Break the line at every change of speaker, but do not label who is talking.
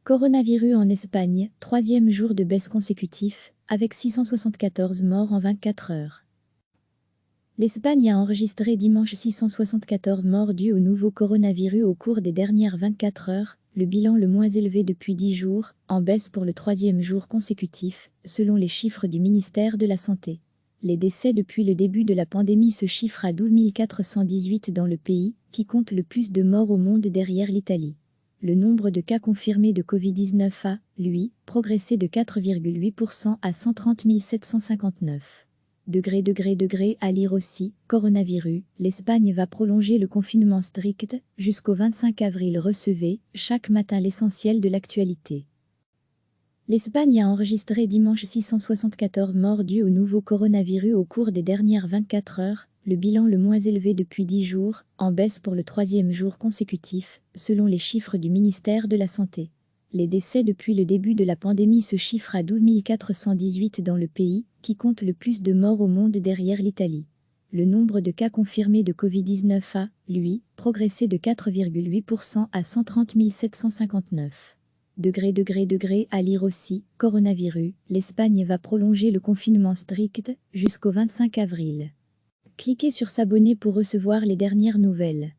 Coronavirus en Espagne, troisième jour de baisse consécutif, avec 674 morts en 24 heures. L'Espagne a enregistré dimanche 674 morts dus au nouveau coronavirus au cours des dernières 24 heures, le bilan le moins élevé depuis 10 jours, en baisse pour le troisième jour consécutif, selon les chiffres du ministère de la Santé. Les décès depuis le début de la pandémie se chiffrent à 12 418 dans le pays, qui compte le plus de morts au monde derrière l'Italie. Le nombre de cas confirmés de Covid-19 a, lui, progressé de 4,8% à 130 759. À lire aussi, coronavirus, l'Espagne va prolonger le confinement strict jusqu'au 25 avril. Recevez chaque matin l'essentiel de l'actualité. L'Espagne a enregistré dimanche 674 morts dus au nouveau coronavirus au cours des dernières 24 heures, le bilan le moins élevé depuis 10 jours, en baisse pour le troisième jour consécutif, selon les chiffres du ministère de la Santé. Les décès depuis le début de la pandémie se chiffrent à 12 418 dans le pays, qui compte le plus de morts au monde derrière l'Italie. Le nombre de cas confirmés de Covid-19 a, lui, progressé de 4,8% à 130 759. À lire aussi, coronavirus, l'Espagne va prolonger le confinement strict jusqu'au 25 avril. Cliquez sur s'abonner pour recevoir les dernières nouvelles.